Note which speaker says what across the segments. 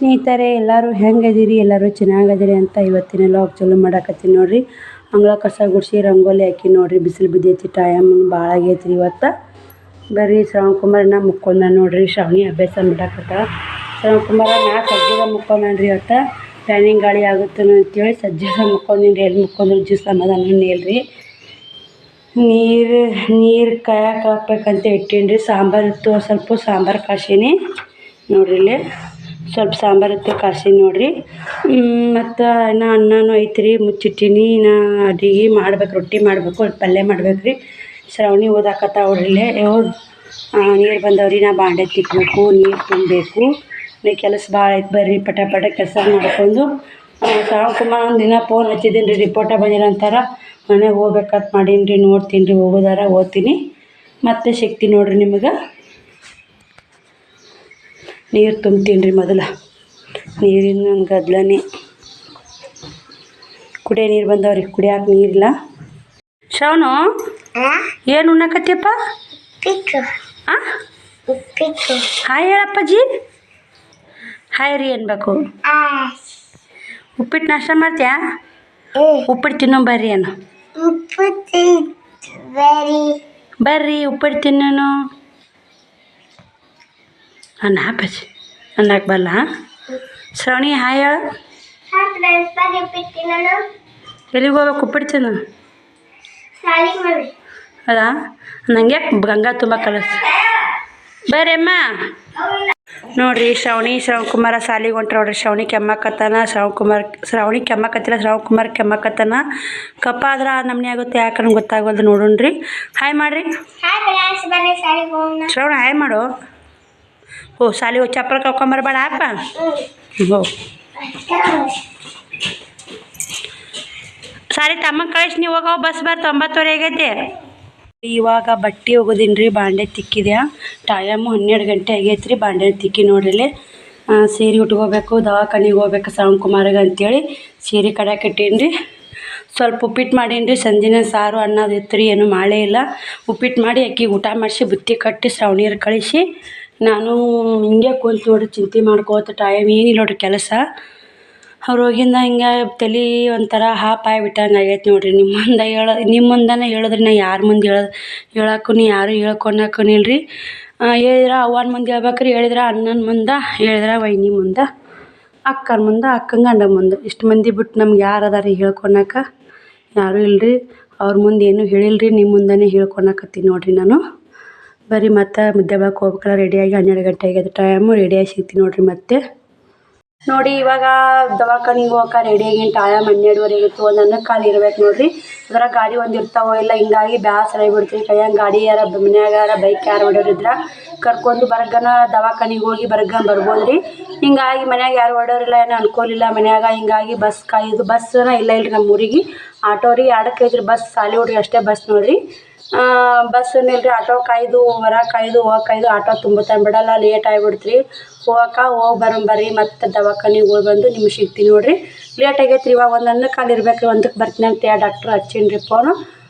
Speaker 1: ಸ್ನೇಹಿತರೆ ಎಲ್ಲರೂ ಹೆಂಗದಿರಿ? ಎಲ್ಲರೂ ಚೆನ್ನಾಗದಿರಿ ಅಂತ ಇವತ್ತಿನ ಲಾಗ್ ಚಾಲು ಮಾಡಾಕತ್ತೀನಿ ನೋಡ್ರಿ. ಅಂಗಳ ಕಸ ಗುಡಿಸಿ ರಂಗೋಲಿ ಹಾಕಿ ನೋಡ್ರಿ. ಬಿಸಿಲು ಬಿದ್ದೈತಿ, ಟೈಮ್ ಭಾಳ ಆಗೈತಿ ಇವತ್ತು. ಬರ್ರಿ ಶ್ರವಣ್ ಕುಮಾರ್ನ ಮುಕ್ಕೊಂಡ ನೋಡ್ರಿ. ಶ್ರಾವಣಿ ಅಭ್ಯಾಸ ಮಾಡಾಕತ್ತ. ಶ್ರವಣ್ ಕುಮಾರ ನಾ ಸಜ್ಜದ ಮುಕ್ಕೊಂಡ್ರಿ. ಇವತ್ತು ಫ್ಯಾನಿಂಗ್ ಗಾಳಿ ಆಗುತ್ತೇನೋ ಅಂತೇಳಿ ಸಜ್ಜದ ಮುಕ್ಕೊಂಡ್ರಿ. ಎಲ್ಲಿ ಮುಕ್ಕೊಂಡ್ರು ಜ್ಯೂಸ್ ಸಮಾಧಾನ ಹೇಳ್ರಿ. ನೀರು ಕಾಯಕ್ಕೆ ಹಾಕ್ಬೇಕಂತ ಇಟ್ಟೀನಿ. ಸಾಂಬಾರು ಇತ್ತು, ಸ್ವಲ್ಪ ಸಾಂಬಾರು ಕಾಸೀನಿ ನೋಡ್ರಿ. ಇಲ್ಲಿ ಸ್ವಲ್ಪ ಸಾಂಬಾರು ಇತ್ತು ಕಾಸೀನಿ ನೋಡ್ರಿ. ಮತ್ತು ಇನ್ನು ಅನ್ನನೂ ಐತ್ರಿ, ಮುಚ್ಚಿಟ್ಟೀನಿ. ನಾ ಅಡುಗೆ ಮಾಡ್ಬೇಕು, ರೊಟ್ಟಿ ಮಾಡಬೇಕು, ಪಲ್ಯ ಮಾಡ್ಬೇಕು ರೀ. ಶ್ರಾವಣಿ ಓದಾಕತ್ತ ಅವ್ರಿಲ್ಲೇ ನೀರು ಬಂದವ್ರಿ. ನಾ ಬಾಂಡೆ ತಿಕ್ಕಬೇಕು, ನೀರು ತುಂಬಬೇಕು. ಕೆಲಸ ಭಾಳ ಐತೆ. ಬರ್ರಿ ಪಟ ಕೆಲಸ ಮಾಡ್ಕೊಂಡು. ಶ್ರವಣ್ ಕುಮಾರ್ ಒಂದು ದಿನ ಫೋನ್ ಹಚ್ಚಿದ್ದೀನಿ ರೀ. ರಿಪೋರ್ಟ ಬಂದಿಲ್ಲ ಅಂತಾರೆ. ಮನೆಗೆ ಹೋಗ್ಬೇಕಂತ ಮಾಡೀನಿ ರೀ. ನೋಡ್ತೀನಿ ರೀ, ಹೋಗೋದಾರ ಓದ್ತೀನಿ. ಮತ್ತೆ ಸಿಗ್ತೀನಿ ನೋಡ್ರಿ ನಿಮಗೆ. ನೀರು ತುಂಬ್ತೀನಿ ರೀ. ಮೊದಲು ನೀರಿನ ಗದ್ಲನೇ ಕುಡಿಯೋ ನೀರು ಬಂದವ್ರಿ. ಕುಡಿಯಾಕೆ ನೀರಿಲ್ಲ. ಶ್ರವಣು ಏನು ಉಣ್ಣಕತ್ತಿಯಪ್ಪ? ಹಾಯ್ ಹೇಳಪ್ಪಾಜಿ. ಹಾಯ್ ರೀ ಅನ್ಬೇಕು. ಉಪ್ಪಿಟ್ಟು ನಾಷ್ಟ ಮಾಡ್ತೀಯಾ? ಉಪ್ಪಿಟ್ಟು ತಿನ್ನೋ ಬರ್ರಿ ಅನ್ನು. ಬರ್ರಿ ಉಪ್ಪಿಟ್ಟು ತಿನ್ನೋನು ಅನ್ನ ಅಪ್ಪಾಜಿ. ಅನ್ನಕ್ಕೆ ಬರಲ್ಲ. ಶ್ರಾವಣಿ ಹಾಯ್ ಹೇಳ. ಎಲ್ಲಿಗೆ ಹೋಗ್ಬೇಕು? ಉಪ್ಪಿಟ್ಟು ತಿನ್ನು. ಹೌದಾ? ನನಗೆ ಗಂಗಾ ತುಂಬ ಕಲಸ. ಬರ್ರಿ ಅಮ್ಮ. ನೋಡ್ರಿ ಶ್ರಾವಣಿ ಶ್ರವಣ್ ಕುಮಾರ ಸಾಲಿಗೆ ಹೊಂಟ್ರ ನೋಡ್ರಿ. ಶ್ರಾವಣಿ ಕೆಮ್ಮಕತ್ತಾನ. ಶ್ರಾವಣಿ ಕೆಮ್ಮಕತ್ತಿಲ್ಲ, ಶ್ರವಣ್ ಕುಮಾರ್ ಕೆಮ್ಮಕತ್ತಾನ. ಕಪ್ಪ ಆದ್ರೆ ನಮ್ನೆ ಆಗುತ್ತೆ. ಯಾಕಂದ್ರೆ ಗೊತ್ತಾಗಲ್ದು. ನೋಡೋಣ್ರಿ. ಹಾಯ್ ಮಾಡ್ರಿ ಶ್ರವಣ. ಹಾಯ್ ಮಾಡು. ಸಾಲಿ ಹೋಗಿ ಚಪ್ಪಲ್ ಕಳ್ಕೊಂಬರ್ಬೇಡ ಅಪ್ಪ. ಸಾರಿ ತಮ್ಮ ಕಳಿಸಿ ನೀವು ಹೋಗೋ. ಬಸ್ ಬರ್ 9:30 ಆಗೈತಿ. ಇವಾಗ ಬಟ್ಟೆ ಹೋಗೋದೀನಿ ರೀ. ಬಾಂಡೆ ತಿಕ್ಕಿದ್ಯಾ. ಟೈಮು 12 ಗಂಟೆ ಆಗೈತೆ ರೀ. ಬಾಂಡೆ ತಿಕ್ಕಿ ನೋಡ್ರಿ. ಸೀರೆ ಉಟ್ಕೋಬೇಕು, ದವಾಖಾನಿಗೆ ಹೋಗ್ಬೇಕು ಶ್ರವಣ್ ಕುಮಾರ್ಗೆ ಅಂತೇಳಿ ಸೀರೆ ಕಡ್ಯಾಕೆ ಇಟ್ಟೀನಿ ರೀ. ಸ್ವಲ್ಪ ಉಪ್ಪಿಟ್ಟು ಮಾಡೀನಿ ರೀ. ಸಂಜಿನ ಸಾರು ಅನ್ನೋದು ಇತ್ತು ರೀ. ಏನೂ ಮಾಡೇ ಇಲ್ಲ. ಉಪ್ಪಿಟ್ಟು ಮಾಡಿ ಅಕ್ಕಿಗೆ ಊಟ ಮಾಡಿಸಿ ಬುತ್ತಿ ಕಟ್ಟಿ ಶ್ರಾವಣಿಯರು ಕಳಿಸಿ ನಾನು ಹಿಂಗೆ ಕುಂತು ನೋಡ್ರಿ ಚಿಂತೆ ಮಾಡ್ಕೋತ. ಟೈಮ್ ಏನಿಲ್ಲ ನೋಡ್ರಿ ಕೆಲಸ. ಅವ್ರು ಹೋಗಿಂದ ಹಿಂಗೆ ತಲೆ ಒಂಥರ ಹಾಪ್ ಆಗಿಬಿಟ್ಟಂಗೆ ಆಗೈತೆ ನೋಡ್ರಿ. ನಿಮ್ಮ ಮುಂದೆ ಹೇಳಿದ್ರಿ. ನಾ ಯಾರ ಮುಂದೆ ಹೇಳಕ್ಕೂ ಯಾರು ಹೇಳ್ಕೊಳಕ್ಕೂ ಇಲ್ರಿ. ಹೇಳಿದ್ರೆ ಅವ್ವನ ಮುಂದೆ ಹೇಳ್ಬೇಕ್ರಿ, ಹೇಳಿದ್ರೆ ಅಣ್ಣನ ಮುಂದೆ, ಹೇಳಿದ್ರೆ ವೈನಿ ಮುಂದೆ, ಅಕ್ಕನ ಮುಂದೆ, ಅಕ್ಕನ ಗಂಡ ಮುಂದೆ. ಇಷ್ಟು ಮಂದಿ ಬಿಟ್ಟು ನಮ್ಗೆ ಯಾರು ಅದ ರೀ ಹೇಳ್ಕೊಳಕ್ಕೆ? ಯಾರೂ ಇಲ್ಲರಿ. ಅವ್ರ ಮುಂದೆ ಏನೂ ಹೇಳಿಲ್ರಿ. ನಿಮ್ಮ ಮುಂದೆ ಹೇಳ್ಕೊಳಕತ್ತೀನಿ ನೋಡ್ರಿ ನಾನು. ಬರೀ ಮತ್ತೆ ಮುದ್ದೆ ಬಾಕ್ ಹೋಗ್ಬೇಕಲ್ಲ. ರೆಡಿಯಾಗಿ 12 ಗಂಟೆ ಆಗ್ಯದ ಟೈಮು. ರೆಡಿಯಾಗಿ ಸಿಗ್ತೀನಿ ನೋಡ್ರಿ ಮತ್ತೆ. ನೋಡಿ ಇವಾಗ ದವಾಖಾನಿಗೆ ಹೋಗಕ್ಕೆ ರೆಡಿಯಾಗಿ ಟೈಮ್ 12:30 ಆಗಿತ್ತು. ಒಂದು ಅನ್ನಕ್ಕೆ ಕಾಲು ಇರ್ಬೇಕು ನೋಡ್ರಿ. ಅದ್ರಾಗ ಗಾಡಿ ಒಂದು ಇರ್ತಾವೋ ಇಲ್ಲ. ಹಿಂಗಾಗಿ ಬ್ಯಾಸರ ಆಗಿಬಿಡ್ತೀವಿ. ಕೈಯಾಗ ಗಾಡಿ ಯಾರ ಮನ್ಯಾಗ ಯಾರ ಬೈಕ್ ಯಾರು ಹೊಡೋರಿದ್ರೆ ಕರ್ಕೊಂಡು ಬರಗನ ದವಾಖಾನಿಗೆ ಹೋಗಿ ಬರಗನ ಬರ್ಬೋದು ರೀ. ಹಿಂಗಾಗಿ ಮನ್ಯಾಗ ಯಾರು ಹೊಡೋರಿಲ್ಲ, ಏನೋ ಅನ್ಕೋಲಿಲ್ಲ ಮನ್ಯಾಗ. ಹಿಂಗಾಗಿ ಬಸ್ ಕಾಯೋದು. ಬಸ್ಸನ ಇಲ್ಲ ನಮ್ಮ ಊರಿಗೆ. ಆಟೋ ರೀ. 2ಕ್ಕೆ ಐತ್ರಿ ಬಸ್. ಸಾಲಿ ಹುಡ್ರಿ ಅಷ್ಟೇ ಬಸ್ ನೋಡ್ರಿ. ಬಸ್ಸನ್ನ ಇಲ್ರಿ. ಆಟೋ ಕಾಯ್ದು ಹೊರಗೆ ಕಾಯ್ದು ಹೋಗಿ ಕಾಯ್ದು ಆಟೋ ತುಂಬುತ್ತಾನೆ ಬಿಡಲ್ಲ. ಲೇಟ್ ಆಗಿಬಿಡ್ತ್ರಿ ಹೋಗಿ ಬರ್ರಿ. ಮತ್ತು ದವಾಖಾನಿಗೆ ಹೋಗಿ ಬಂದು ನಿಮ್ಗೆ ಸಿಗ್ತೀನಿ ನೋಡ್ರಿ. ಲೇಟ್ ಆಗೈತೆ ರೀ. ಇವಾಗ ಒಂದು ಅನ್ನಕ್ಕೆ ಕಾಲು ಇರ್ಬೇಕು ರೀ. 1ಕ್ಕೆ ಬರ್ತೀನಿ ಅಂತ ಡಾಕ್ಟ್ರು ಹಚ್ಚೀನಿ ರೀ ಫೋನು.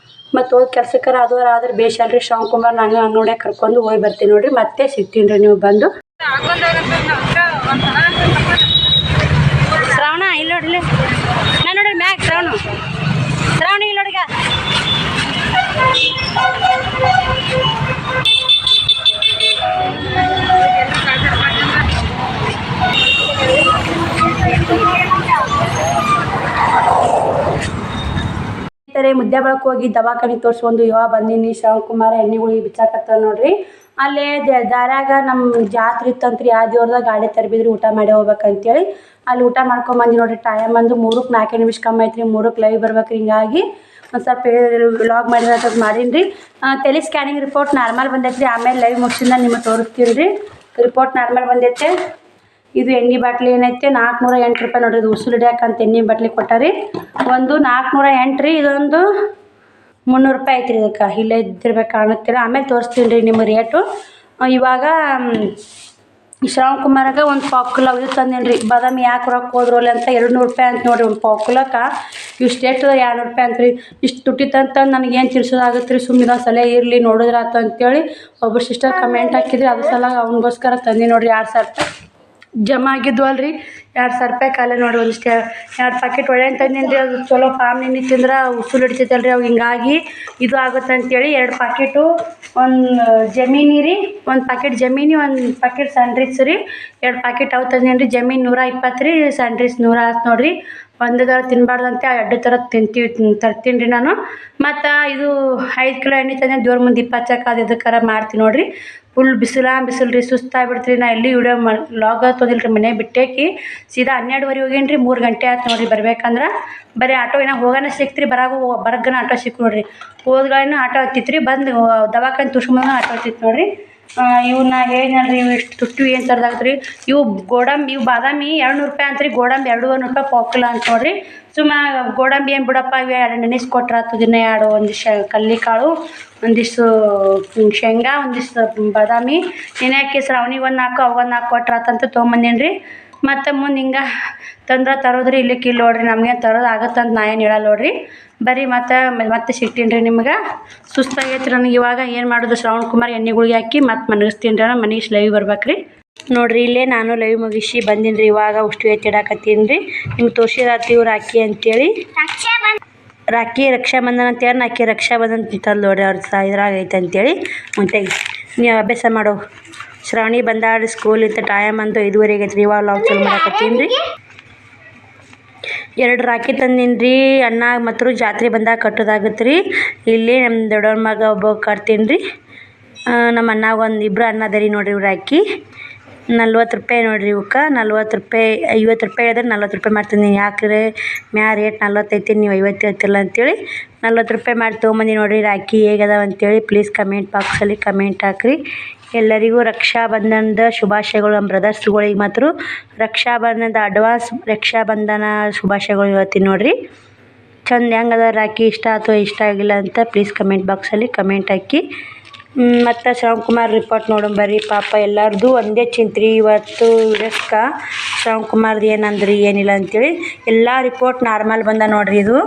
Speaker 1: ಮತ್ತು ಹೋಗಿ ಕೆಲ್ಸಕ್ಕೆ ಅದು ಆದ್ರೆ ಬೇಷಲ್ರಿ. ಶ್ರವಣ್ ಕುಮಾರ್ ನಾನು ಅಂಗಡಿಯಾಗ ಕರ್ಕೊಂಡು ಹೋಗಿ ಬರ್ತೀನಿ ನೋಡ್ರಿ. ಮತ್ತೆ ಸಿಗ್ತೀನಿ ರೀ ನೀವು ಬಂದು. ಶ್ರಾವಣ ಇಲ್ಲಿ ನೋಡ್ರಿ. ನಾನು ನೋಡ್ರಿ ಮ್ಯಾಗ ಶ್ರಾವಣ ಇಲ್ಲಿ ನೋಡ್ರಿಗ. ಮುದ್ದೆ ಬಳಕೆ ಹೋಗಿ ದವಾಖಾನಿಗೆ ತೋರಿಸ್ಕೊಂಡು ಇವಾಗ ಬಂದೀನಿ. ಶ್ರವಣ್ ಕುಮಾರ್ ಎಣ್ಣೆಗಳು ಬಿಚ್ಚಾಕತ್ತಾವ ನೋಡ್ರಿ. ಅಲ್ಲೇ ದಾರ್ಯಾಗ ನಮ್ಮ ಜಾತ್ರೆ ಇತ್ತಂತ್ರಿ. ಆ ದೇವ್ರದಾಗ ಗಾಡಿ ತರಬಿದ್ರಿ. ಊಟ ಮಾಡಿ ಹೋಗ್ಬೇಕಂತೇಳಿ ಅಲ್ಲಿ ಊಟ ಮಾಡ್ಕೊಂಬಂದು ನೋಡ್ರಿ. ಟೈಮ್ ಬಂದು 3ಕ್ಕೆ 4 ನಿಮಿಷ ಕಮ್ಮಿ ಐತ್ರಿ. 3ಕ್ಕೆ ಲೈವ್ ಬರ್ಬೇಕ್ರಿ. ಹಿಂಗಾಗಿ ಒಂದು ಸ್ವಲ್ಪ ವ್ಲಾಗ್ ಮಾಡೀನಿ ರೀ. ತಲೆ ಸ್ಕ್ಯಾನಿಂಗ್ ರಿಪೋರ್ಟ್ ನಾರ್ಮಲ್ ಬಂದೈತೆ ರೀ. ಆಮೇಲೆ ಲೈವ್ ಮುಗಿಸಿಂದ ನಿಮಗೆ ತೋರಿಸ್ತೀನಿ ರೀ. ರಿಪೋರ್ಟ್ ನಾರ್ಮಲ್ ಬಂದೈತೆ. ಇದು ಎಣ್ಣೆ ಬಾಟ್ಲಿ ಏನೈತೆ 408 ರೂಪಾಯಿ ನೋಡ್ರಿ. ಇದು ಉಸುಲು ಹಿಡಿಯಾಕಂತ ಎಣ್ಣೆ ಬಾಟ್ಲಿ ಕೊಟ್ಟಾರಿ. ಒಂದು 408 ರೀ. ಇದೊಂದು 300 ರೂಪಾಯಿ ಐತ್ರಿ. ಇದಕ್ಕೆ ಇಲ್ಲೇ ಇದ್ದಿರ್ಬೇಕು ಕಾಣುತ್ತಿಲ್ಲ. ಆಮೇಲೆ ತೋರಿಸ್ತೀನಿ ರೀ ನಿಮಗೆ ರೇಟು. ಇವಾಗ ಶ್ರವಣ್ ಕುಮಾರಾಗ ಒಂದು ಪಾವು ಕಿಲೋ ಇದು ತಂದೇನಿ ರೀ. ಬಾದಾಮಿ ಯಾಕೆ ರೊಕ್ಕ ಹೋದ್ರಲ್ಲ ಅಂತ 200 ರೂಪಾಯಿ ಅಂತ ನೋಡಿರಿ. ಒಂದು ಪಾವು ಕಿಲೋಕ್ಕೆ ಇಷ್ಟು ಎಷ್ಟು 200 ರೂಪಾಯಿ ಅಂತ ರೀ. ಇಷ್ಟು ತುಟ್ಟಿ ತಂತಂದು ನನಗೇನು ತಿಳ್ಸೋದಾಗುತ್ತೆ ರೀ. ಸುಮ್ಮನೆ ಸಲ ಇರಲಿ ನೋಡಿದ್ರಾತು ಅಂತೇಳಿ ಒಬ್ಬರು ಸಿಸ್ಟರ್ ಕಮೆಂಟ್ ಹಾಕಿದ್ರಿ. ಅದ್ರ ಸಲ ಅವ್ನಿಗೋಸ್ಕರ ತಂದು ನೋಡಿರಿ. 2000 ರೂಪಾಯಿ ಜಮಾ ಆಗಿದ್ವು ಅಲ್ರಿ 2,000 ರೂಪಾಯಿ ಕಾಲ ನೋಡಿ ಒಂದಿಷ್ಟು 2 ಪ್ಯಾಕೆಟ್ ಒಳ್ಳೆ ತಂದಿನಿ ಅದು ಚಲೋ ಪಾಮ್ ನಿನ್ನೆ ತಿಂದ್ರೆ ಉಸುಲು ಹಿಡಿತೈತಲ್ರಿ ಅವು ಹಿಂಗಾಗಿ ಇದು ಆಗುತ್ತೆ ಅಂತೇಳಿ 2 ಪ್ಯಾಕೆಟು ಒಂದು ಜಮೀನಿ ರೀ 1 ಪ್ಯಾಕೆಟ್ ಜಮೀನಿ 1 ಪ್ಯಾಕೆಟ್ ಸ್ಯಾಂಡ್ರಿಚ್ ರೀ 2 ಪ್ಯಾಕೆಟ್ ಅವು ತಂದೇನಿ ರೀ ಜಮೀನು 120 ರೀ ಸ್ಯಾಂಡ್ರಿಚ್ 100 ಆಯ್ತು ನೋಡಿರಿ ಒಂದು ಥರ ತಿನ್ನಬಾರ್ದಂತೆ 2 ಥರ ತರ್ತೀನಿ ರೀ ನಾನು ಮತ್ತು ಇದು 5 ಕಿಲೋ ಎಣ್ಣೆ ತಂದೆ ದೇವ್ರ ಮುಂದೆ 20 ಚಕ್ಕ ಅದು ಇದಕ್ಕಾರ ಮಾಡ್ತೀನಿ ನೋಡಿರಿ ಫುಲ್ ಬಿಸಿಲು ರೀ ಸುಸ್ತಾಗ್ಬಿಡ್ತೀರಿ ನಾ ಎಲ್ಲಿ ವಿಡಿಯೋ ಲಾಗ್ ತೊಂದಿಲ್ಲ ರೀ ಮನೆ ಬಿಟ್ಟೇಕಿ ಸೀದಾ 12:30 ಹೋಗೇನಿ ರೀ 3 ಗಂಟೆ ಆಯ್ತು ನೋಡಿರಿ ಬರ್ಬೇಕಂದ್ರೆ ಬರೀ ಆಟೋ ಏನೋ ಹೋಗೋಣ ಸಿಕ್ತ್ರಿ ಬರಗನ ಆಟೋ ಸಿಕ್ಕು ನೋಡಿರಿ ಹೋದ್ಗಳೇನು ಆಟೋ ಹತ್ತಿತ್ತು ರೀ ಬಂದು ದವಾಖಾನೆ ತೋರ್ಸ್ಕೊಂಬಂದು ಆಟೋ ಹತ್ತಿತ್ತು ನೋಡಿರಿ ಇವನ್ನ ಹೇಳಿನಲ್ರಿ ಇವು ಇಷ್ಟು ತುಟ್ಟು ಏನು ತರದಾಗ್ತು ರೀ ಇವು ಗೋಡಂಬಿ ಇವು ಬಾದಾಮಿ 200 ರೂಪಾಯಿ ಅಂತ ರೀ ಗೋಡಂಬಿ 200 ರೂಪಾಯಿ ಪಾಕಿಲ್ಲ ಅಂತ ನೋಡಿರಿ ಗೋಡಂಬಿ ಏನು ಬಿಡಪ್ಪ ಇವೆ 2 ನೆನೆಸ್ಕೊಟ್ರೆ ಆತು ದಿನ 2 ಒಂದಿಷ್ಟು ಕಳ್ಳಿಕಾಳು ಒಂದಿಷ್ಟು ಶೇಂಗಾ ಒಂದಿಷ್ಟು ಬಾದಾಮಿ ನೆನೆಹಾಕಿ ಶ್ರಾವಣಿಗೆ 1 4 ಅವು 1 4 ಕೊಟ್ರೆ ಆತಂತ ತೊಗೊಂಬಂದೇನಿ ರೀ ಮತ್ತು ಮುಂದೆ ಹಿಂಗೆ ತರೋದ್ರಿ ಇಲ್ಲಿಕ್ಕೆ ಇಲ್ಲಿ ನೋಡ್ರಿ ನಮಗೆ ತರೋದು ಆಗತ್ತಂತ ನಾ ಏನು ಹೇಳಲ್ಲ ನೋಡ್ರಿ ಬರೀ ಮತ್ತೆ ಸಿಗ್ತೀನಿ ರೀ ನಿಮ್ಗೆ ಸುಸ್ತಾಗೈತೆ ನನಗೆ ಇವಾಗ ಏನು ಮಾಡೋದು ಶ್ರಾವಣ್ ಕುಮಾರ್ ಎಣ್ಣೆ ಗುಳಿಗೆ ಹಾಕಿ ಮತ್ತೆ ಮನಗಿಸ್ತೀನಿ ರೀ ಮನಗಿಸಿ ಲೈವ್ ಬರ್ಬೇಕು ರೀ ನೋಡಿರಿ ಇಲ್ಲೇ ನಾನು ಲೈವ್ ಮುಗಿಸಿ ಬಂದೀನಿ ರೀ ಇವಾಗ ಅಷ್ಟು ಎತ್ತಿಡಾಕತ್ತೀನಿ ರೀ ನಿಮ್ಗೆ ತೋರಿಸಿದಾತಿ ಇವ್ರು ರಾಖಿ ಅಂತೇಳಿ ರಾಖಿ ರಕ್ಷಾಬಂಧನ ಅಂತೇಳಿ ನಾಕಿ ರಕ್ಷಾಬಂಧನ ತಂದು ನೋಡ್ರಿ ಅವ್ರ ಇದ್ರಾಗ ಐತೆ ಅಂತೇಳಿ ಮತ್ತೆ ನೀವು ಅಭ್ಯಾಸ ಮಾಡೋ ಶ್ರಾವಣಿ ಬಂದಾಡ್ರಿ ಸ್ಕೂಲಿಂದ ಟೈಮ್ ಅಂತೂ 5:30 ಆಗೈತೆ ರೀ ಇವಾಗ ಲಾಗ್ ಚಾಲು ಮಾಡಾಕತ್ತೀನಿ ರೀ 2 ರಾಖಿ ತಂದೀನಿ ರೀ ಅಣ್ಣ ಮತ್ತು ಜಾತ್ರೆ ಬಂದಾಗ ಕಟ್ಟೋದಾಗತ್ತೆ ರೀ ಇಲ್ಲಿ ನಮ್ಮ ದೊಡ್ಡವ್ರ ಮಗ ಒಬ್ಬ ಕಟ್ತೀನಿ ರೀ ನಮ್ಮ ಅಣ್ಣಾಗ ಇಬ್ಬರು ಅಣ್ಣ ಅದ ರೀ ನೋಡಿರಿ ಇವ್ರು ರಾಖಿ 40 ರೂಪಾಯಿ ನೋಡಿರಿ ಇವಕ್ಕೆ 40 ರೂಪಾಯಿ 50 ರೂಪಾಯಿ ಹೇಳಿದ್ರೆ 40 ರೂಪಾಯಿ ಮಾಡ್ತೀನಿ ಯಾಕ್ರೆ ರೇಟ್ 40 ಐತಿ ನೀವು 50 ಹೇಳ್ತಿಲ್ಲ ಅಂತೇಳಿ 40 ರೂಪಾಯಿ ಮಾಡಿ ತೊಗೊಂಬಂದು ನೋಡಿರಿ ರಾಖಿ ಹೇಗದ ಅಂತೇಳಿ ಪ್ಲೀಸ್ ಕಮೆಂಟ್ ಬಾಕ್ಸಲ್ಲಿ ಕಮೆಂಟ್ ಹಾಕ್ರಿ ಎಲ್ಲರಿಗೂ ರಕ್ಷಾಬಂಧನದ ಶುಭಾಶಯಗಳು ನಮ್ಮ ಬ್ರದರ್ಸ್ಗಳಿಗೆ ಮಾತ್ರ ರಕ್ಷಾಬಂಧನದ ಅಡ್ವಾನ್ಸ್ ರಕ್ಷಾಬಂಧನ ಶುಭಾಶಯಗಳು ಹೇಳ್ತೀನಿ ನೋಡಿರಿ ಚಂದ ಹೆಂಗದ ರಾಖಿ ಇಷ್ಟ ಅಥವಾ ಇಷ್ಟ ಆಗಿಲ್ಲ ಅಂತ ಪ್ಲೀಸ್ ಕಮೆಂಟ್ ಬಾಕ್ಸಲ್ಲಿ ಕಮೆಂಟ್ ಹಾಕಿ ಮತ್ತು ಶ್ರವಣ್ ಕುಮಾರ್ ರಿಪೋರ್ಟ್ ನೋಡೋಣ ಬರ್ರಿ ಪಾಪ ಎಲ್ಲರದು ಒಂದೇ ಚಿಂತ್ರಿ ಇವತ್ತು ವಿಡಿಯೋಸ್ಕ ಶ್ರವಣ್ ಕುಮಾರ್ದು ಏನಂದ್ರಿ ಏನಿಲ್ಲ ಅಂತೇಳಿ ಎಲ್ಲ ರಿಪೋರ್ಟ್ ನಾರ್ಮಲ್ ಬಂದ ನೋಡಿರಿ ಇದು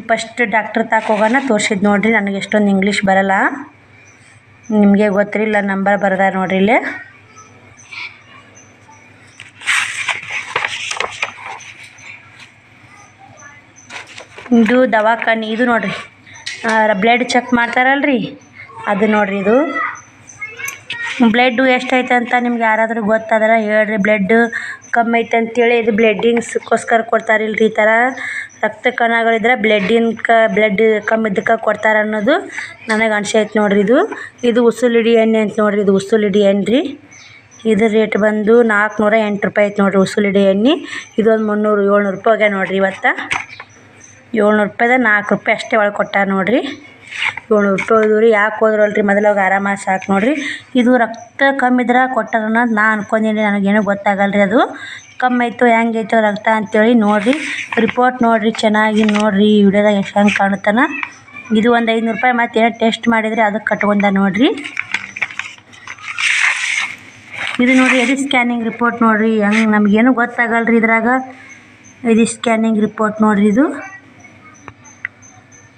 Speaker 1: ಫಸ್ಟ್ ಡಾಕ್ಟ್ರ್ ತಾಕ ಹೋಗೋಣ ತೋರಿಸಿದ್ದು ನೋಡಿರಿ ನನಗೆ ಎಷ್ಟೊಂದು ಇಂಗ್ಲೀಷ್ ಬರಲ್ಲ ನಿಮಗೆ ಗೊತ್ತಿಲ್ಲ ನಂಬರ್ ಬರ್ದ ನೋಡಿರಿ ಇಲ್ಲೇ ಇದು ದವಾಖಾನೆ ಇದು ನೋಡಿರಿ ಬ್ಲಡ್ ಚೆಕ್ ಮಾಡ್ತಾರಲ್ರಿ ಅದು ನೋಡಿರಿ ಇದು ಬ್ಲಡ್ಡು ಎಷ್ಟೈತೆ ಅಂತ ನಿಮ್ಗೆ ಯಾರಾದರೂ ಗೊತ್ತಾದ್ರೆ ಹೇಳ್ರಿ ಬ್ಲಡ್ ಕಮ್ಮಿ ಐತೆ ಅಂತೇಳಿ ಇದು ಬ್ಲಡ್ಡಿಂಗ್ಸ್ಗೋಸ್ಕರ ಕೊಡ್ತಾರಿಲ್ರಿ ಈ ಥರ ರಕ್ತ ಕಣಗಳಿದ್ರೆ ಬ್ಲಡ್ ಕಮ್ಮಿ ಇದ್ದಕ್ಕೆ ಕೊಡ್ತಾರೆ ಅನ್ನೋದು ನನಗೆ ಅನ್ಸೈತೆ ನೋಡಿರಿ ಇದು ಉಸುಲಿಡಿ ಎಣ್ಣೆ ಅಂತ ನೋಡಿರಿ ಇದು ಉಸುಲಿಡಿ ಎಣ್ಣೆ ರೀ ಇದ್ರ ರೇಟ್ ಬಂದು 408 ರೂಪಾಯಿ ಐತೆ ನೋಡಿರಿ ಉಸುಲಿಡಿ ಎಣ್ಣೆ ಇದೊಂದು 300-700 ರೂಪಾಯಿ ಹೋಗ್ಯ ನೋಡಿರಿ ಇವತ್ತು 700 ರೂಪಾಯ್ದ 4 ರೂಪಾಯಿ ಅಷ್ಟೇ ಒಳಗೆ ಕೊಟ್ಟಾರ ನೋಡಿರಿ 700 ರೂಪಾಯಿ ಹೋದ್ವು ರೀ ಯಾಕೆ ಹೋದ್ರು ಅಲ್ರಿ ಮೊದಲಾಗ ಆರಾಮಾಗಿ ಸಾಕು ನೋಡಿರಿ ಇದು ರಕ್ತ ಕಮ್ಮಿ ಇದ್ರೆ ಕೊಟ್ಟಾರ ಅನ್ನೋದು ನಾ ಅನ್ಕೊಂಡೀನಿ ನನಗೇನು ಗೊತ್ತಾಗಲ್ಲ ರೀ ಅದು ಕಮ್ಮಿ ಐತೋ ಹೆಂಗೈತೋ ರಕ್ತ ಅಂತೇಳಿ ನೋಡಿರಿ ರಿಪೋರ್ಟ್ ನೋಡಿರಿ ಚೆನ್ನಾಗಿ ನೋಡಿರಿ ಈ ವಿಡಿಯೋದಾಗ ಎಷ್ಟು ಹೆಂಗೆ ಕಾಣುತ್ತಾನ ಇದು ಒಂದು 500 ರೂಪಾಯಿ ಮತ್ತು ಏನೋ ಟೆಸ್ಟ್ ಮಾಡಿದರೆ ಅದಕ್ಕೆ ಕಟ್ಕೊಂಡ ನೋಡಿರಿ ಇದು ನೋಡಿರಿ ಎದಿ ಸ್ಕ್ಯಾನಿಂಗ್ ರಿಪೋರ್ಟ್ ನೋಡಿರಿ ಹೆಂಗೆ ನಮಗೇನು ಗೊತ್ತಾಗಲ್ಲ ರೀ ಇದ್ರಾಗ ಎದಿ ಸ್ಕ್ಯಾನಿಂಗ್ ರಿಪೋರ್ಟ್ ನೋಡಿರಿ ಇದು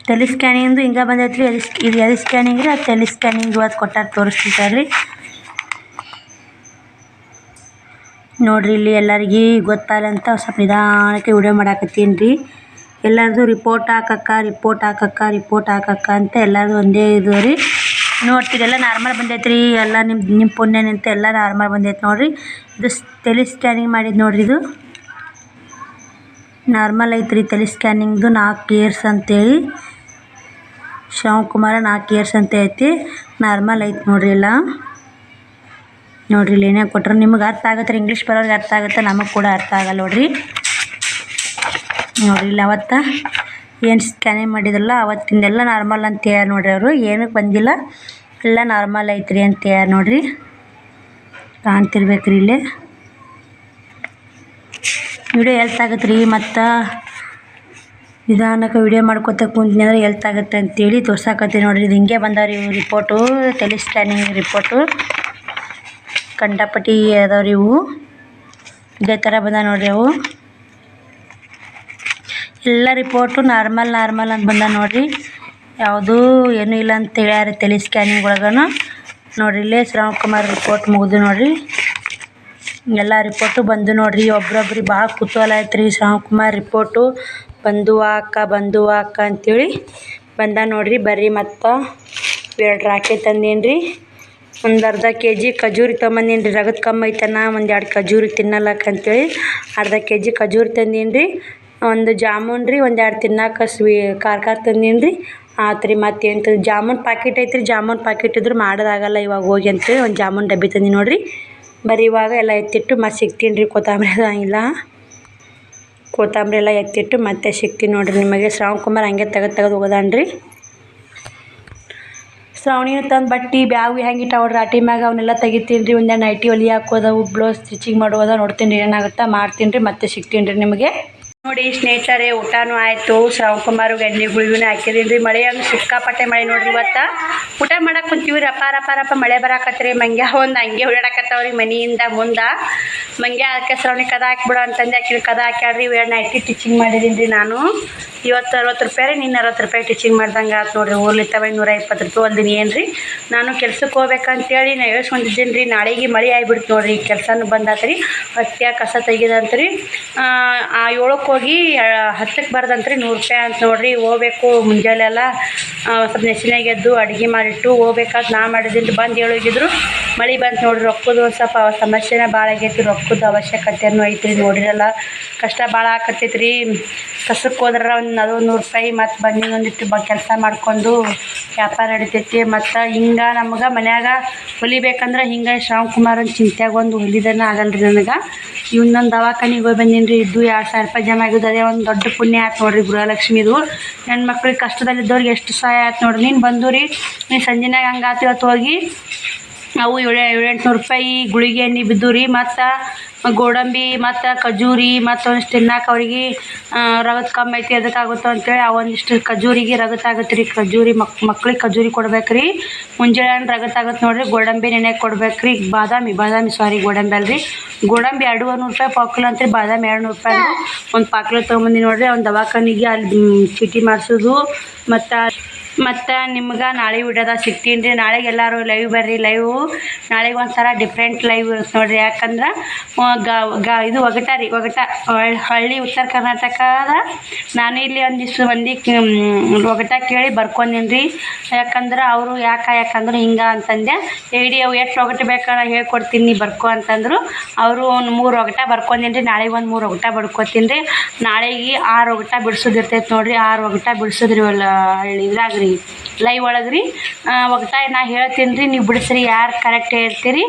Speaker 1: ಟೆಲಿ ಸ್ಕ್ಯಾನಿಂಗ್ದು ಹಿಂಗೆ ಬಂದೈತೆ ರೀ ಇದು ಎದಿ ಸ್ಕ್ಯಾನಿಂಗ್ ರೀ ಅದು ಟೆಲಿ ಸ್ಕ್ಯಾನಿಂಗ್ ಇವತ್ತು ಕೊಟ್ಟಾರ ತೋರಿಸ್ತಿದ್ದಾರೆ ರೀ ನೋಡಿರಿ ಇಲ್ಲಿ ಎಲ್ಲರಿಗೆ ಗೊತ್ತಾಗಲ್ಲ ಅಂತ ಸ್ವಲ್ಪ ನಿಧಾನಕ್ಕೆ ವಿಡಿಯೋ ಮಾಡಾಕತ್ತೀನಿ ರೀ ಎಲ್ಲರದು ರಿಪೋರ್ಟ್ ಹಾಕಕ್ಕ ಅಂತ ಎಲ್ಲರದು ಒಂದೇ ಇದು ರೀ ನೋಡ್ತೀರಿ ಎಲ್ಲ ನಾರ್ಮಲ್ ಬಂದೈತೆ ರೀ ಎಲ್ಲ ನಿಮ್ಮ ಪುಣ್ಯನಂತ ಎಲ್ಲ ನಾರ್ಮಲ್ ಬಂದೈತೆ ನೋಡಿರಿ ಇದು ಟೆಲಿ ಸ್ಕ್ಯಾನಿಂಗ್ ಮಾಡಿದ್ದು ನೋಡಿರಿ ಇದು ನಾರ್ಮಲ್ ಐತೆ ರೀ ಟೆಲಿ ಸ್ಕ್ಯಾನಿಂಗ್ದು 4 ಇಯರ್ಸ್ ಅಂತೇಳಿ ಶ್ರವಣ್ ಕುಮಾರ 4 ಇಯರ್ಸ್ ಅಂತ ಐತಿ ನಾರ್ಮಲ್ ಐತೆ ನೋಡಿರಿ ಎಲ್ಲ ನೋಡಿರಿ ಇಲ್ಲಿ ಏನೇ ಕೊಟ್ರೆ ನಿಮಗೆ ಅರ್ಥ ಆಗುತ್ತೆ ರೀ ಇಂಗ್ಲೀಷ್ ಬರೋರಿಗೆ ಅರ್ಥ ಆಗುತ್ತೆ ನಮಗೆ ಕೂಡ ಅರ್ಥ ಆಗಲ್ಲ ನೋಡಿರಿ ಇಲ್ಲಿ ಅವತ್ತು ಏನು ಸ್ಕ್ಯಾನಿಂಗ್ ಮಾಡಿದ್ರಲ್ಲ ಅವತ್ತಿಂದೆಲ್ಲ ನಾರ್ಮಲ್ ಅಂತ ಹೇಳಿ ನೋಡಿರಿ ಅವರು ಏನಕ್ಕೆ ಬಂದಿಲ್ಲ ಎಲ್ಲ ನಾರ್ಮಲ್ ಐತ್ರಿ ಅಂತ ಹೇಳಿ ನೋಡಿರಿ ಕಾಣ್ತಿರ್ಬೇಕು ರೀ ಇಲ್ಲೇ ವಿಡಿಯೋ ಹೆಲ್ತ್ ರೀ ಮತ್ತು ನಿಧಾನಕ್ಕೆ ವಿಡಿಯೋ ಮಾಡ್ಕೊತ ಕುಂತೀನಿ ಅಂದ್ರೆ ಹೆಲ್ತ್ ಆಗುತ್ತೆ ಅಂತೇಳಿ ತೋರ್ಸಾಕತ್ತೀನಿ ನೋಡಿರಿ ಇದು ಹಿಂಗೆ ಬಂದವ್ರಿ ಇವು ರಿಪೋರ್ಟು ಟೆಲಿ ಸ್ಕ್ಯಾನಿಂಗ್ ರಿಪೋರ್ಟು ಕಂಡಪಟ್ಟಿ ಅದಾವ್ರಿ ಇವು ಇದೇ ಥರ ಬಂದ ನೋಡಿರಿ ಅವು ಎಲ್ಲ ರಿಪೋರ್ಟು ನಾರ್ಮಲ್ ಅಂತ ಬಂದ ನೋಡಿರಿ ಯಾವುದೂ ಏನೂ ಇಲ್ಲ ಅಂತ ಹೇಳ್ಯಾರ ಟೆಲಿ ಸ್ಕ್ಯಾನಿಂಗ್ ಒಳಗನು ನೋಡ್ರಿ ಇಲ್ಲೇ ಶ್ರವಣಕುಮಾರ್ ರಿಪೋರ್ಟ್ ಮುಗಿದು ನೋಡ್ರಿ, ಎಲ್ಲ ರಿಪೋರ್ಟು ಬಂದು ನೋಡ್ರಿ. ಒಬ್ರೊಬ್ರಿಗೆ ಭಾಳ ಕುತೂಹಲ ಐತ್ರಿ ಶ್ರವಣಕುಮಾರ್ ರಿಪೋರ್ಟು ಬಂದುವ ಅಕ್ಕ ಅಂತೇಳಿ ಬಂದ ನೋಡ್ರಿ. ಬರ್ರಿ ಮತ್ತು 2 ರಾಖಿ ತಂದೇನ್ರಿ, ಒಂದು ಅರ್ಧ kg ಖಜೂರಿ ತೊಗೊಂಬಂದೇನ್ರಿ. ರಗತ್ ಕಮ್ಮಿ ಐತನ, ಒಂದು 2 ಖಜೂರಿ ತಿನ್ನಲಕ್ಕ ಅಂತೇಳಿ ಅರ್ಧ kg ಖಜೂರಿ ತಂದೇನ್ರಿ. ಒಂದು ಜಾಮೂನ್ ರೀ, ಒಂದು 2 ತಿನ್ನಕ್ಕೆ ಖಾರ ತಂದೇನ್ರಿ. ಆತು ರೀ. ಮತ್ತೇನು ಜಾಮೂನ್ ಪ್ಯಾಕೆಟ್ ಐತ್ರಿ, ಜಾಮೂನ್ ಪ್ಯಾಕೆಟ್ ಇದ್ರೆ ಮಾಡೋದಾಗಲ್ಲ ಇವಾಗ ಹೋಗಿ ಅಂತೇಳಿ ಒಂದು ಜಾಮೂನ್ ಡಬ್ಬಿ ತಂದಿ ನೋಡ್ರಿ. ಬರೀ ಇವಾಗ ಎಲ್ಲ ಎತ್ತಿಟ್ಟು ಮತ್ತೆ ಸಿಗ್ತೀನಿ ರೀ. ಕೊತ್ತಂಬರಿ ಎಲ್ಲ ಎತ್ತಿಟ್ಟು ಮತ್ತೆ ಸಿಗ್ತೀನಿ ನೋಡ್ರಿ ನಿಮಗೆ. ಶ್ರವಣಕುಮಾರ್ ಹಂಗೆ ತೆಗೆದು ಹೋಗೋದಾನ್ರಿ. ಶ್ರಾವಣಿನ ತಂದು ಬಟ್ಟೆ ಬ್ಯಾಗ್ ಹೆಂಗಿಟ್ಟು ಅವ್ರು ರಾಟಿ ಮ್ಯಾಗ ಅವನ್ನೆಲ್ಲ ತೆಗಿತೀನಿ ರೀ. ಒಂದು ನೈಟಿ ಹೊಲಿ ಹಾಕೋದವು, ಬ್ಲೌಸ್ ಸ್ಟಿಚಿಂಗ್ ಮಾಡೋದ ನೋಡ್ತೀನಿ ರೀ, ಏನಾಗುತ್ತಾ ಮಾಡ್ತೀನಿ ರೀ. ಮತ್ತೆ ಸಿಗ್ತೀನಿ ರೀ ನಿಮಗೆ. ನೋಡಿ ಸ್ನೇಹಿತರೆ, ಊಟನೂ ಆಯಿತು. ಶ್ರವಣಕುಮಾರ್ ಎಣ್ಣೆ ಗುಳಿಗೂ ಹಾಕಿದೀನಿ ರೀ. ಮಳೆ ಅಂದ್ರೆ ಸಿಕ್ಕಾಪಟ್ಟೆ ಮಳೆ ನೋಡ್ರಿ. ಇವತ್ತು ಊಟ ಮಾಡಕ್ಕೆ ಕುಂತೀವಿ, ರಪ್ಪ ಮಳೆ ಬರಾಕತ್ರಿ. ಮಂಗ್ಯ ಒಂದು ಹಂಗೆ ಓಡಾಡಕತ್ತವ್ರಿ ಮನೆಯಿಂದ ಮುಂದೆ. ಮಂಗ್ಯ ಅದಕ್ಕೆ ಶ್ರವಣಿ ಕದ ಹಾಕಿಬಿಡು ಅಂತಂದು ಆಕಿನ ಕದ ಹಾಕ್ಯಾಡ್ರಿ. ನೈಟಿ ಸ್ಟಿಚಿಂಗ್ ಮಾಡಿದೀನಿ ರೀ ನಾನು. ಇವತ್ತು 60 ರೂಪಾಯಿ ರೀ, ನಿನ್ನ 60 ರೂಪಾಯಿ ಸ್ಟಿಚಿಂಗ್ ಮಾಡ್ದಂಗೆ ಆಯ್ತು ನೋಡ್ರಿ. ಊರ್ಲಿತ್ತವ 120 ರೂಪಾಯಿ ಹೊಲ್ದಿನಿ ಏನು ರೀ. ನಾನು ಕೆಲ್ಸಕ್ಕೆ ಹೋಗ್ಬೇಕಂತೇಳಿ ನಾ ಹೇಳ್ಸ್ಕೊಂಡಿದ್ದೀನಿ ರೀ. ನಾಳೆಗೆ ಮಳೆ ಆಗಿಬಿಡ್ತು ನೋಡ್ರಿ. ಕೆಲಸನೂ ಬಂದಾತ್ರಿ. ಹತ್ತಿ ಕಸ ತೆಗಿದಂತ್ರಿ. 7ಕ್ಕೆ ಹೋಗಿ 10ಕ್ಕೆ ಬರ್ದಂತ್ರಿ. 100 ರೂಪಾಯಿ ಅಂತ ನೋಡ್ರಿ. ಹೋಗ್ಬೇಕು ಮುಂಜಾನೆ ಎಲ್ಲ ಸ್ವಲ್ಪ ನೆಸಿನಾಗ ಎದ್ದು ಅಡುಗೆ ಮಾಡಿಟ್ಟು ಹೋಗ್ಬೇಕಾದ್ ನಾ ಮಾಡಿದ್ದೀನಿ ರೀ. ಬಂದು ಹೇಳೋಗಿದ್ರು, ಮಳೆ ಬಂತು ನೋಡ್ರಿ. ರೊಕ್ಕದ ಒಂದು ಸ್ವಲ್ಪ ಸಮಸ್ಯೆನೇ ಭಾಳ ಆಗೈತಿ. ರೊಕ್ಕದ ಅವಶ್ಯಕತೆಯೂ ಐತ್ರಿ. ನೋಡಿರಲ್ಲ ಕಷ್ಟ ಭಾಳ ಆಕತ್ತೈತಿ ರೀ. ಕಸಕ್ಕೆ ಹೋದ್ರೆ ಒಂದು 100 ರೂಪಾಯಿ, ಮತ್ತು ಬನ್ನಿ ಒಂದಿಟ್ಟು ಕೆಲಸ ಮಾಡ್ಕೊಂಡು ವ್ಯಾಪಾರ ನಡಿತೈತಿ. ಮತ್ತು ಹಿಂಗೆ ನಮ್ಗೆ ಮನ್ಯಾಗ ಹೊಲಿಬೇಕಂದ್ರೆ ಹಿಂಗೆ ಶ್ರವಣಕುಮಾರ್ ಒಂದು ಚಿಂತ್ಯಾಗ ಒಂದು ಹೊಲಿದನ ಆಗಲ್ಲ ರೀ ನನಗೆ. ಇವನ್ನೊಂದು ದವಾಖಾನಿಗೆ ಹೋಗಿ ಬಂದೀನಿ ರೀ. ಇದು 2000 ರೂಪಾಯಿ ಜಮಾ ಆಗೋದು. ಅದೇ ಒಂದು ದೊಡ್ಡ ಪುಣ್ಯ ಆಯ್ತು ನೋಡ್ರಿ. ಗೃಹಲಕ್ಷ್ಮಿದು ಹೆಣ್ಮಕ್ಳಿಗೆ ಕಷ್ಟದಲ್ಲಿದ್ದವ್ರಿಗೆ ಎಷ್ಟು ಸಹಾಯ ಆಯ್ತು ನೋಡ್ರಿ. ನೀನು ಬಂದು ರೀ, ನೀನು ಸಂಜೆನಾಗ ಹಂಗಾತು ಇವತ್ತು ಹೋಗಿ ಅವು 700-800 ರೂಪಾಯಿ ಗುಳಿಗೆ ಎಣ್ಣೆ ಬಿದ್ದು ರೀ. ಮತ್ತು ಗೋಡಂಬಿ ಮತ್ತು ಖಜೂರಿ ಮತ್ತು ಒಂದಿಷ್ಟು ತಿನ್ನಕ್ಕೆ ಅವ್ರಿಗೆ ರಗತ್ ಕಮ್ಮಿ ಐತಿ, ಅದಕ್ಕಾಗುತ್ತೋ ಅಂತೇಳಿ ಆ ಒಂದಿಷ್ಟು ಖಜೂರಿಗೆ ರಗತ್ ಆಗುತ್ತೆ ರೀ. ಖಜೂರಿ ಮಕ್ಳಿಗೆ ಖಜೂರಿ ಕೊಡ್ಬೇಕು ರೀ. ಮುಂಜಾನೆ ರಗತ್ ಆಗುತ್ತೆ ನೋಡ್ರಿ. ಗೋಡಂಬಿ ನೆನೆಗೆ ಕೊಡ್ಬೇಕು ರೀ. ಬಾದಾಮಿ ಗೋಡಂಬಿ ಅಲ್ರಿ. ಗೋಡಂಬಿ 200 ರೂಪಾಯಿ ಪಾಕಿಲ ಅಂತ್ರಿ. ಬಾದಾಮಿ 200 ರೂಪಾಯಿ ಒಂದು ಪಾಕಿಲ ತೊಗೊಂಬಂದು ನೋಡ್ರಿ. ಅವ್ನು ದವಾಖಾನಿಗೆ ಅಲ್ಲಿ ಚೀಟಿ ಮಾಡಿಸೋದು. ಮತ್ತು ನಿಮ್ಗೆ ನಾಳೆ ವಿಡಿಯೋದಾಗ ಸಿಗ್ತೀನಿ ರೀ. ನಾಳೆಗೆ ಎಲ್ಲರೂ ಲೈವ್ ಬರ್ರಿ. ನಾಳೆಗೆ ಒಂಥರ ಡಿಫ್ರೆಂಟ್ ಲೈವ್ ಇರುತ್ತೆ ನೋಡಿರಿ. ಯಾಕಂದ್ರೆ ಇದು ಒಗಟ ಹಳ್ಳಿ ಉತ್ತರ ಕರ್ನಾಟಕದ ನಾನು ಇಲ್ಲಿ ಒಂದಿಷ್ಟು ಮಂದಿಗೆ ಒಗಟ ಕೇಳಿ ಬರ್ಕೊಂಡೀನಿ ರೀ. ಯಾಕಂದ್ರೆ ಅವರು ಯಾಕಂದ್ರೆ ಹಿಂಗೆ ಅಂತಂದೆ. ಅವು ಎಷ್ಟು ಒಗಟ ಬೇಕಾದ್ರೆ ಹೇಳ್ಕೊಡ್ತೀನಿ ಬರ್ಕೊ ಅಂತಂದರು. ಅವರು ಒಂದು 3 ಒಗಟ ಬರ್ಕೊಂಡೀನಿ ರೀ. ನಾಳೆಗೆ ಒಂದು 3 ಒಗಟ ಬಡ್ಕೊತೀನಿ ರೀ. ನಾಳೆಗೆ 6 ಒಗಟ ಬಿಡ್ಸೋದು ಇರ್ತೈತೆ ನೋಡಿರಿ. 6 ಒಗಟ ಬಿಡ್ಸೋದ್ರಿ ಇದ್ರಾಗ ರೀ, ಲೈವ್ ಒಳಗೆ ರೀ. ಒಗಟ ನಾ ಹೇಳ್ತೀನಿ ರೀ, ನೀವು ಬಿಡಿಸ್ರಿ. ಯಾರು ಕರೆಕ್ಟ್ ಹೇಳ್ತೀರಿ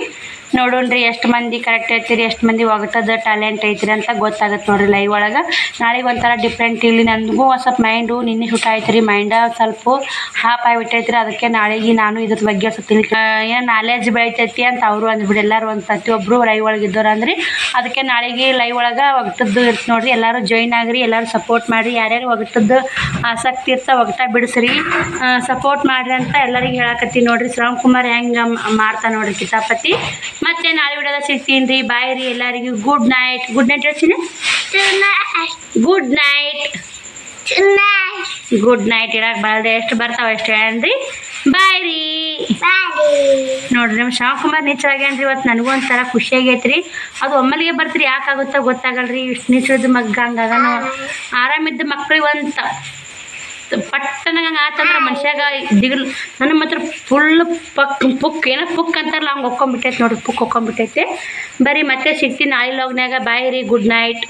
Speaker 1: ನೋಡೋಣ್ರಿ. ಎಷ್ಟು ಮಂದಿ ಕರೆಕ್ಟ್ ಹೇಳ್ತೀರಿ, ಎಷ್ಟು ಮಂದಿ ಒಗಟದ ಟ್ಯಾಲೆಂಟ್ ಐತ್ರಿ ಅಂತ ಗೊತ್ತಾಗುತ್ತೆ ನೋಡಿರಿ ಲೈವ್ ಒಳಗೆ. ನಾಳೆಗೆ ಒಂಥರ ಡಿಫ್ರೆಂಟ್ ಇಲ್ಲಿ. ನನಗೂ ಒಂದು ಸ್ವಲ್ಪ ಮೈಂಡು ನಿನ್ನೆ ಶೂಟ್ ಆಯ್ತು ರೀ. ಮೈಂಡ ಸ್ವಲ್ಪ ಹಾಪ್ ಆಗಿಬಿಟ್ಟೈತ್ರಿ. ಅದಕ್ಕೆ ನಾಳೆಗೆ ನಾನು ಇದ್ರ ಬಗ್ಗೆ ಸ್ವಲ್ಪ ಏನು ನಾಲೆಜ್ ಬೆಳಿತೈತಿ ಅಂತ ಅವರು ಅಂದ್ಬಿಡಿ. ಎಲ್ಲರೂ ಒಂದು ಪ್ರತಿಯೊಬ್ಬರು ಲೈವ್ ಒಳಗೆ ಇದ್ದವ್ರು ಅಂದ್ರಿ. ಅದಕ್ಕೆ ನಾಳೆಗೆ ಲೈವ್ ಒಳಗೆ ಒಗಟದ್ದು ಇರ್ತು ನೋಡಿರಿ. ಎಲ್ಲರೂ ಜಾಯ್ನ್ ಆಗಿರಿ, ಎಲ್ಲರೂ ಸಪೋರ್ಟ್ ಮಾಡಿರಿ. ಯಾರ್ಯಾರು ಒಗಟದ್ದು ಆಸಕ್ತಿ ಇರ್ತಾ ಒಗಟ ಬಿಡಿಸ್ರಿ, ಸಪೋರ್ಟ್ ಮಾಡಿರಿ ಅಂತ ಎಲ್ಲರಿಗೆ ಹೇಳಕತ್ತೀನಿ ನೋಡಿರಿ. ಶ್ರವಣಕುಮಾರ್ ಹೆಂಗೆ ಮಾಡ್ತಾ ನೋಡಿರಿ ಕಿತಾಪತಿ. ಮತ್ತೆ ನಾಳೆ ವಿಡಿಯೋದಾಗ ಸಿಗ್ತೀನಿ ರೀ. ಬಾಯ್ ರೀ ಎಲ್ಲರಿಗೂ. ಗುಡ್ ನೈಟ್ ಹೇಳ್ತೀನಿ. ಗುಡ್ ನೈಟ್ ಇಡಕ್ಕೆ ಬಾಳ್ದೆ ಎಷ್ಟು ಬರ್ತಾವೆ ಎಷ್ಟು ಹೇಳಿ. ಬಾಯ್ ರೀ. ನೋಡ್ರಿ ನಮ್ಮ ಶ್ರವಣಕುಮಾರ್ ನೀಚಾಗ್ಯಾನ್ರಿ. ಇವತ್ತು ನನಗೂ ಒಂಥರ ಖುಷಿಯಾಗೈತೆ ರೀ. ಅದು ಒಮ್ಮೆಲಿಗೆ ಬರ್ತೀರಿ, ಯಾಕಾಗುತ್ತೋ ಗೊತ್ತಾಗಲ್ರಿ. ಇಷ್ಟು ನೀಚದ ಮಗ್ಗ ಹಂಗಾಗ ನಾವು ಆರಾಮಿದ್ದ ಮಕ್ಳಿಗೆ ಒಂದು ಪಟ್ಟನಾಗ ಆತಂದ್ರೆ ಮನುಷ್ಯಾಗ ದಿಗಲ್. ನನ್ನ ಮಾತ್ರ ಫುಲ್ ಪುಕ್ ಅಂತಾರಲ್ಲ ಹಂಗೆ ಹೊಕ್ಕೊಂಬಿಟ್ಟೈತೆ ನೋಡ್ರಿ. ಪುಕ್ ಹೊಕ್ಕೊಂಬಿಟ್ಟೈತೆ. ಬರೀ ಮತ್ತೆ ಸಿಗ್ತೀನಿ ನಾಳೆ ಲಾಗ್ನಾಗ. ಬಾಯ್ ರೀ. Good night.